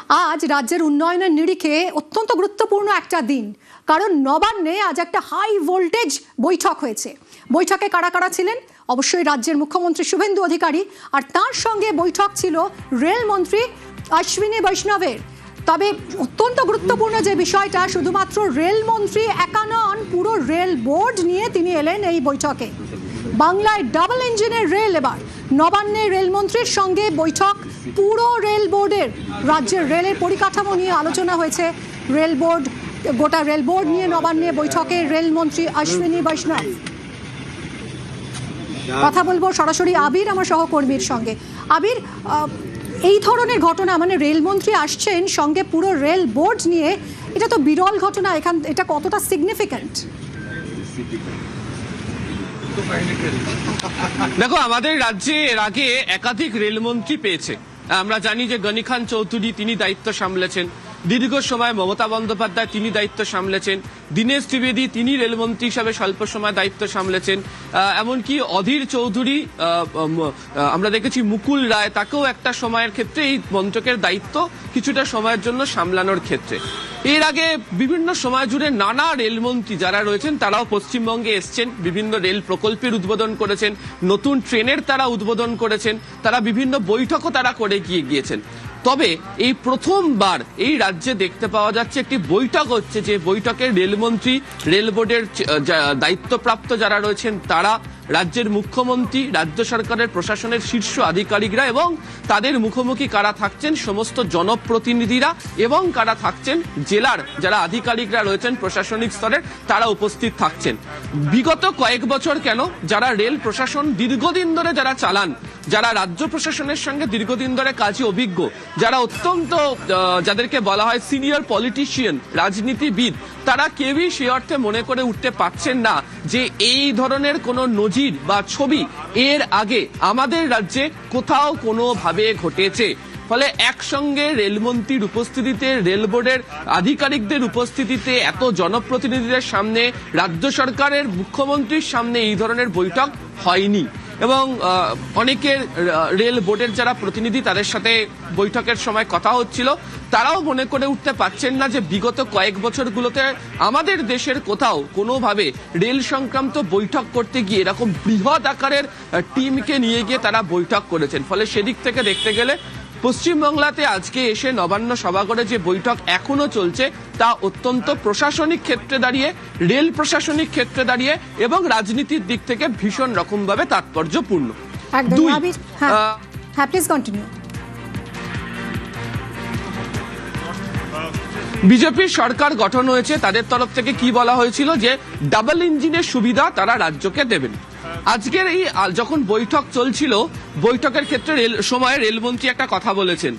আজ রাজ্যের উন্নয়নের নিরিখে অত্যন্ত গুরুত্বপূর্ণ একটা দিন, কারণ নবান্নে আজ একটা হাই ভোল্টেজ বৈঠক হয়েছে। বৈঠকে কারা কারা ছিলেন? অবশ্যই রাজ্যের মুখ্যমন্ত্রী শুভেন্দু অধিকারী, আর তার সঙ্গে বৈঠক ছিল রেলমন্ত্রী অশ্বিনী বৈষ্ণবের। তবে অত্যন্ত গুরুত্বপূর্ণ যে বিষয়টা, শুধুমাত্র রেলমন্ত্রী একা নন, পুরো রেল বোর্ড নিয়ে তিনি এলেন এই বৈঠকে। বাংলায় ডাবল ইঞ্জিনের রেল। এবার নবান্নে রেলমন্ত্রীর সঙ্গে বৈঠক পুরো রেল বোর্ডের। রাজ্যের রেলের পরিকাঠামো নিয়ে আলোচনা হয়েছে। রেল বোর্ড, গোটা রেল বোর্ড নিয়ে নবান্নে বৈঠকে রেলমন্ত্রী অশ্বিনী বৈষ্ণব। কথা বলবো সরাসরি আবির, আমার সহকর্মীর সঙ্গে। আবির, এই ধরনের ঘটনা, মানে রেলমন্ত্রী আসছেন সঙ্গে পুরো রেল বোর্ড নিয়ে, এটা তো বিরল ঘটনা। এটা কতটা সিগনিফিক্যান্ট? দেখো, আমাদের রাজ্যে এর আগে একাধিক রেলমন্ত্রী পেয়েছে। আমরা জানি যে গনি খান চৌধুরী তিনি দায়িত্ব সামলেছেন, দীর্ঘ সময় মমতা বন্দ্যোপাধ্যায় তিনি দায়িত্ব সামলেছেন, দীনেশ ত্রিবেদী তিনি রেলমন্ত্রী হিসাবে স্বল্প সময় দায়িত্ব সামলেছেন, এমনকি অধীর চৌধুরী, আমরা দেখেছি মুকুল রায়, তাকেও একটা সময়ের ক্ষেত্রে এই মন্ত্রকের দায়িত্ব কিছুটা সময়ের জন্য সামলানোর ক্ষেত্রে। এর আগে বিভিন্ন সময় জুড়ে নানা রেলমন্ত্রী যারা রয়েছেন তারাও পশ্চিমবঙ্গে এসছেন, বিভিন্ন রেল প্রকল্পের উদ্বোধন করেছেন, নতুন ট্রেনের তারা উদ্বোধন করেছেন, তারা বিভিন্ন বৈঠকও তারা করে গিয়েছেন। তবে এই প্রথমবার এই রাজ্যে দেখতে পাওয়া যাচ্ছে একটি বৈঠক হচ্ছে, যে বৈঠকে রেলমন্ত্রী, রেল বোর্ডের দায়িত্বপ্রাপ্ত যারা রয়েছেন তারা, রাজ্যের মুখ্যমন্ত্রী, রাজ্য সরকারের প্রশাসনের শীর্ষ আধিকারিকরা এবং তাদের মুখোমুখি কারা থাকছেন সমস্ত জনপ্রতিনিধিরা, এবং কারা থাকছেন জেলার যারা আধিকারিকরা রয়েছেন প্রশাসনিক স্তরের, তারা উপস্থিত থাকছেন। বিগত কয়েক বছর কেন, যারা রেল প্রশাসন দীর্ঘদিন ধরে যারা চালান, যারা রাজ্য প্রশাসনের সঙ্গে দীর্ঘদিন ধরে কাজে অভিজ্ঞ, যারা অত্যন্ত যাদেরকে বলা হয় সিনিয়র পলিটিশিয়ান, রাজনীতিবিদ, তারা কেউই সে অর্থে মনে করে উঠতে পারছেন না যে এই ধরনের কোনো নজির বা ছবি এর আগে আমাদের রাজ্যে কোথাও কোনোভাবে ঘটেছে। ফলে একসঙ্গে রেলমন্ত্রীর উপস্থিতিতে, রেল বোর্ডের আধিকারিকদের উপস্থিতিতে, এত জনপ্রতিনিধিদের সামনে, রাজ্য সরকারের মুখ্যমন্ত্রীর সামনে এই ধরনের বৈঠক হয়নি। এবং অনেকের রেল বোর্ডের যারা প্রতিনিধি তাদের সাথে বৈঠকের সময় কথা হচ্ছিল, তারাও মনে করে উঠতে পারছেন না যে বিগত কয়েক বছরগুলোতে আমাদের দেশের কোথাও কোনোভাবে রেল সংক্রান্ত বৈঠক করতে গিয়ে এরকম বৃহৎ আকারের টিমকে নিয়ে গিয়ে তারা বৈঠক করেছেন। ফলে সেদিক থেকে দেখতে গেলে পশ্চিমবাংলাতে আজকে এসে নবান্ন সভাঘরে যে বৈঠক এখনো চলছে তা অত্যন্ত প্রশাসনিক ক্ষেত্রে দাঁড়িয়ে, রেল প্রশাসনিক ক্ষেত্রে দাঁড়িয়ে এবং রাজনীতির দিক থেকে ভীষণ রকম ভাবে তাৎপর্যপূর্ণ। বিজেপির সরকার গঠন হয়েছে, তাদের তরফ থেকে কি বলা হয়েছিল যে ডাবল ইঞ্জিনের সুবিধা তারা রাজ্যকে দেবেন। আজকের এই যখন বৈঠক চলছিল, বৈঠকের ক্ষেত্রে রেলমন্ত্রী একটা কথা বলেছেন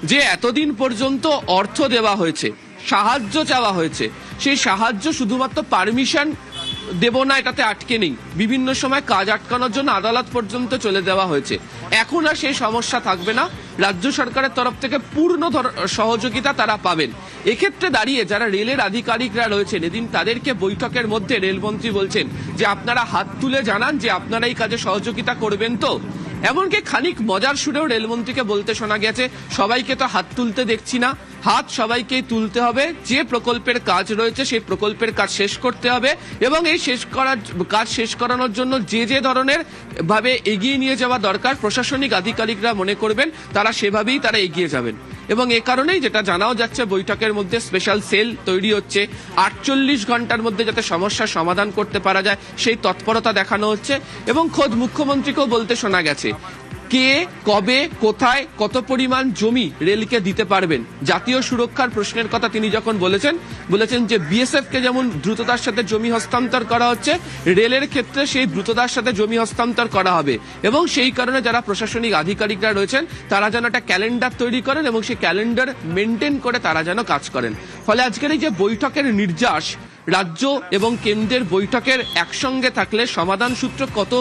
যে এতদিন পর্যন্ত অর্থ দেওয়া হয়েছে, সাহায্য চাওয়া হয়েছে, সেই সাহায্য শুধুমাত্র পারমিশন দেব না এটাতে আটকে নেই, বিভিন্ন সময় কাজ আটকানোর জন্য আদালত পর্যন্ত চলে দেওয়া হয়েছে। এখন আর সেই সমস্যা থাকবে না, রাজ্য সরকারের তরফ থেকে পূর্ণ সহযোগিতা তারা পাবেন। এক্ষেত্রে দাঁড়িয়ে যারা রেলের আধিকারিকরা রয়েছেন, এদিন তাদেরকে বৈঠকের মধ্যে রেলমন্ত্রী বলছেন যে আপনারা হাত তুলে জানান যে আপনারা এই কাজে সহযোগিতা করবেন তো। এমনকি খানিক মজার সুরেও রেলমন্ত্রীকে বলতে শোনা গেছে, সবাইকে তো হাত তুলতে দেখছি না, হাত সবাইকেই তুলতে হবে, যে প্রকল্পের কাজ রয়েছে সেই প্রকল্পের কাজ শেষ করতে হবে, এবং এই কাজ শেষ করানোর জন্য যে যে ধরনের ভাবে এগিয়ে নিয়ে যাওয়া দরকার প্রশাসনিক আধিকারিকরা মনে করবেন তারা সেভাবেই তারা এগিয়ে যাবেন। এবং এ কারণেই যেটা জানাও যাচ্ছে, বৈঠকের মধ্যে স্পেশাল সেল তৈরি হচ্ছে, 48 ঘন্টার মধ্যে যাতে সমস্যার সমাধান করতে পারা যায় সেই তৎপরতা দেখানো হচ্ছে। এবং খোদ মুখ্যমন্ত্রীকেও বলতে শোনা গেছে কে, কবে, কোথায়, কত পরিমাণ জমি রেলকে দিতে পারবেন। জাতীয় সুরক্ষার প্রশ্নের কথা তিনি যখন বলেছেন যে বিএসএফ কে যেমন দ্রুততার সাথে জমি হস্তান্তর করা হচ্ছে, রেলের ক্ষেত্রে সেই দ্রুততার সাথে জমি হস্তান্তর করা হবে। এবং সেই কারণে যারা প্রশাসনিক আধিকারিকরা রয়েছেন তারা যেন একটা ক্যালেন্ডার তৈরি করেন এবং সেই ক্যালেন্ডার মেনটেন করে তারা যেন কাজ করেন। ফলে আজকের এই যে বৈঠকের নির্যাস, রাজ্য এবং কেন্দ্রের বৈঠকের একসঙ্গে থাকলে সমাধান সূত্র কত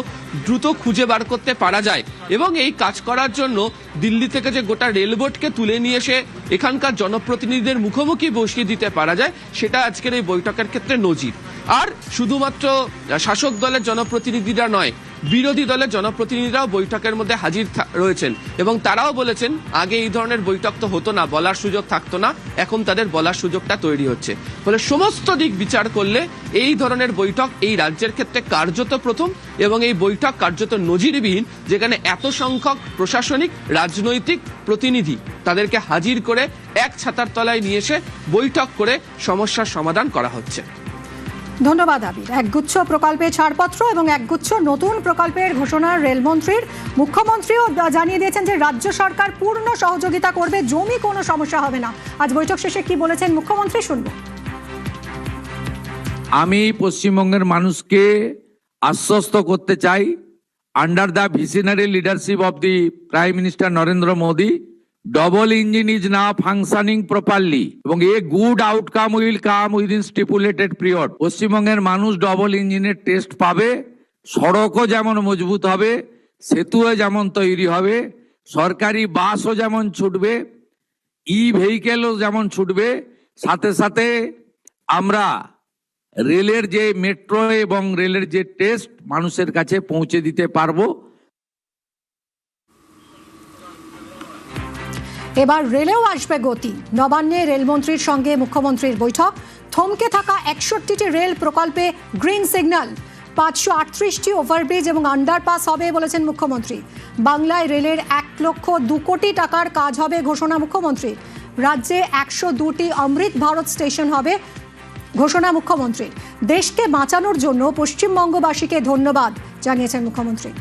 দ্রুত খুঁজে বার করতে পারা যায়, এবং এই কাজ করার জন্য দিল্লি থেকে যে গোটা রেলবোর্ডকে তুলে নিয়ে এসে এখানকার জনপ্রতিনিধিদের মুখোমুখি বসিয়ে দিতে পারা যায়, সেটা আজকের এই বৈঠকের ক্ষেত্রে নজির। আর শুধুমাত্র শাসক দলের জনপ্রতিনিধিরা নয়, বিরোধী দলের জনপ্রতিনিধিরাও বৈঠকের মধ্যে হাজির রয়েছেন এবং তারাও বলেছেন আগে এই ধরনের বৈঠক তো হতো না, বলার সুযোগ থাকতো না, এখন তাদের বলার সুযোগটা তৈরি হচ্ছে। ফলে সমস্ত দিক বিচার করলে এই ধরনের বৈঠক এই রাজ্যের ক্ষেত্রে কার্যত প্রথম, এবং এই বৈঠক কার্যত নজিরবিহীন, যেখানে এত সংখ্যক প্রশাসনিক রাজনৈতিক প্রতিনিধি তাদেরকে হাজির করে এক ছাতার তলায় নিয়ে এসে বৈঠক করে সমস্যার সমাধান করা হচ্ছে। ধন্যবাদ আবির। একগুচ্ছ প্রকল্পে ছাড়পত্র এবং একগুচ্ছ নতুন প্রকল্পের ঘোষণা রেলমন্ত্রীর। মুখ্যমন্ত্রীও জানিয়ে দিয়েছেন যে রাজ্য সরকার পূর্ণ সহযোগিতা করবে, জমি কোনো সমস্যা হবে না। আজ বৈঠক শেষে কি বলেছেন মুখ্যমন্ত্রী শুনবো। আমি পশ্চিমবঙ্গের মানুষকে আশ্বস্ত করতে চাই, under the visionary leadership of the prime minister Narendra Modi, double engine is now functioning properly এবং a good outcome will come within stipulated period। পশ্চিমবঙ্গের মানুষ ডবল ইঞ্জিনের টেস্ট পাবে, সড়কও যেমন মজবুত হবে, সেতুও যেমন তৈরি হবে, সরকারি বাসও যেমন ছুটবে, ভেহিকেলও যেমন ছুটবে, সাথে সাথে আমরা রেলের যে মেট্রো এবং রেলের যে টেস্ট মানুষের কাছে পৌঁছে দিতে পারবো। এবার রেলেও আসবে গতি। নবান্নে রেলমন্ত্রীর সঙ্গে মুখ্যমন্ত্রীর বৈঠক। থমকে থাকা 61টি রেল প্রকল্পে গ্রিন সিগন্যাল, 538টি ওভারব্রিজ এবং আন্ডারপাস হবে বলেছেন মুখ্যমন্ত্রী। বাংলায় রেলের 1,02 কোটি টাকার কাজ হবে ঘোষণা মুখ্যমন্ত্রী। রাজ্যে 102টি অমৃত ভারত স্টেশন হবে ঘোষণা মুখ্যমন্ত্রী। দেশকে বাঁচানোর জন্য পশ্চিমবঙ্গবাসীকে ধন্যবাদ জানিয়েছেন মুখ্যমন্ত্রী।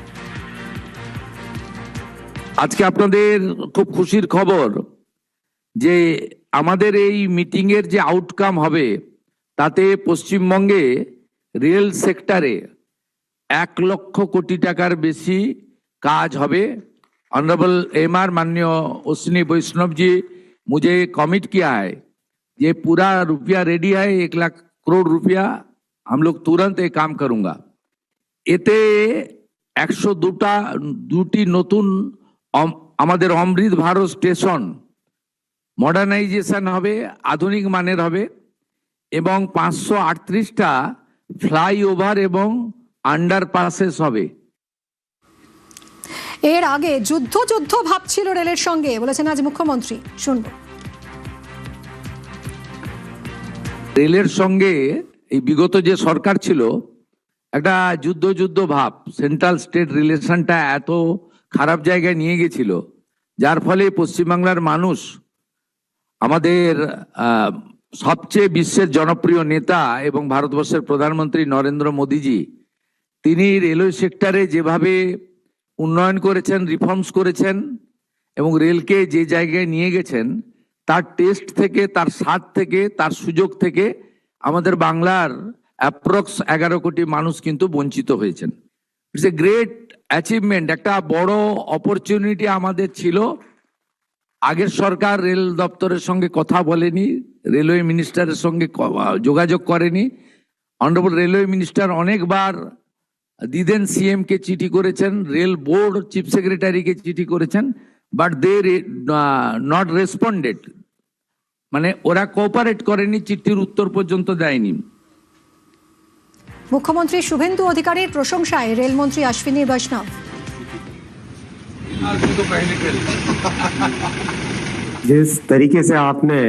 আজকে আপনাদের খুব খুশির খবর যে আমাদের এই মিটিং এর যে আউটকাম হবে তাতে পশ্চিমবঙ্গে রেল সেক্টরে 1 লক্ষ কোটি টাকার বেশি কাজ হবে। ऑनरेबल एमआर माननीय अश्विनी वैष्णव जी मुझे कमिट किया है, ये पूरा रुपया रेडी है, 1 लाख करोड़ रुपया हम लोग तुरंत ये काम करूंगा। এতে 102টি নতুন আমাদের অমৃত ভারত স্টেশন মডার্নাইজেশন হবে, আধুনিক মানের হবে এবং 538টা ফ্লাইওভার এবং আন্ডারপাসেস হবে। এর আগে যুদ্ধ ভাবছিল রেলের সঙ্গে বলেছেন আজ মুখ্যমন্ত্রী, শুনবো। রেলের সঙ্গে এই বিগত যে সরকার ছিল একটা যুদ্ধ ভাব, সেন্ট্রাল স্টেট রিলেশনটা এত খারাপ জায়গায় নিয়ে গেছিল, যার ফলে পশ্চিমবাংলার মানুষ আমাদের সবচেয়ে বিশ্বের জনপ্রিয় নেতা এবং ভারতবর্ষের প্রধানমন্ত্রী নরেন্দ্র মোদীজি, তিনি রেলওয়ে সেক্টরে যেভাবে উন্নয়ন করেছেন, রিফর্মস করেছেন এবং রেলকে যে জায়গায় নিয়ে গেছেন, তার টেস্ট থেকে, তার স্বাদ থেকে, তার সুযোগ থেকে আমাদের বাংলার অ্যাপ্রক্স 11 কোটি মানুষ কিন্তু বঞ্চিত হয়েছেন। ইটস এ গ্রেট অ্যাচিভমেন্ট, একটা বড় অপরচুনিটি আমাদের ছিল। আগের সরকার রেল দপ্তরের সঙ্গে কথা বলেনি, রেলওয়ে মিনিস্টারের সঙ্গে যোগাযোগ করেনি। অনারেবল রেলওয়ে মিনিস্টার অনেকবার দিদেন সিএম কে চিঠি করেছেন, রেল বোর্ড চিফ সেক্রেটারিকে চিঠি করেছেন, বাট দে নট রেসপন্ডেড, মানে ওরা কোঅপারেট করেনি, চিঠির উত্তর পর্যন্ত দেয়নি। মুখ্যমন্ত্রী শুভেন্দু অধিকারীর প্রশংসায় রেলমন্ত্রী অশ্বিনী বৈষ্ণব। जिस तरीके से आपने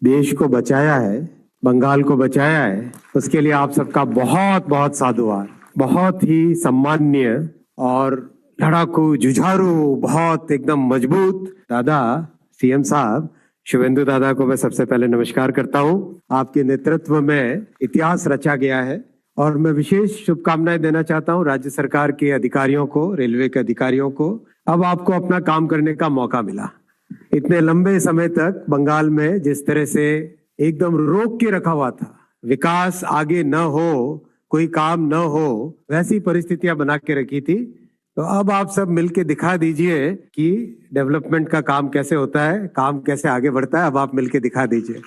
देश को बचाया है, बंगाल को बचाया है, उसके लिए आप सबका बहुत बहुत साधुवाद। बहुत ही सम्माननीय और लड़ाकू, जुझारू, बहुत एकदम मजबूत दादा सीएम साहब शुभेंदु दादा को मैं सबसे पहले नमस्कार करता हूं। आपके नेतृत्व में इतिहास रचा गया है और मैं विशेष शुभकामनाएं देना चाहता हूं राज्य सरकार के अधिकारियों को, रेलवे के अधिकारियों को। अब आपको अपना काम करने का मौका मिला। इतने लंबे समय तक बंगाल में जिस तरह से एकदम रोक के रखा हुआ था, विकास आगे न हो, कोई काम न हो, वैसी परिस्थितियां बना के रखी थी। तो अब आप सब मिलके दिखा दीजिए कि डेवलपमेंट का काम कैसे होता है, काम कैसे आगे बढ़ता है। अब आप मिलके दिखा दीजिए।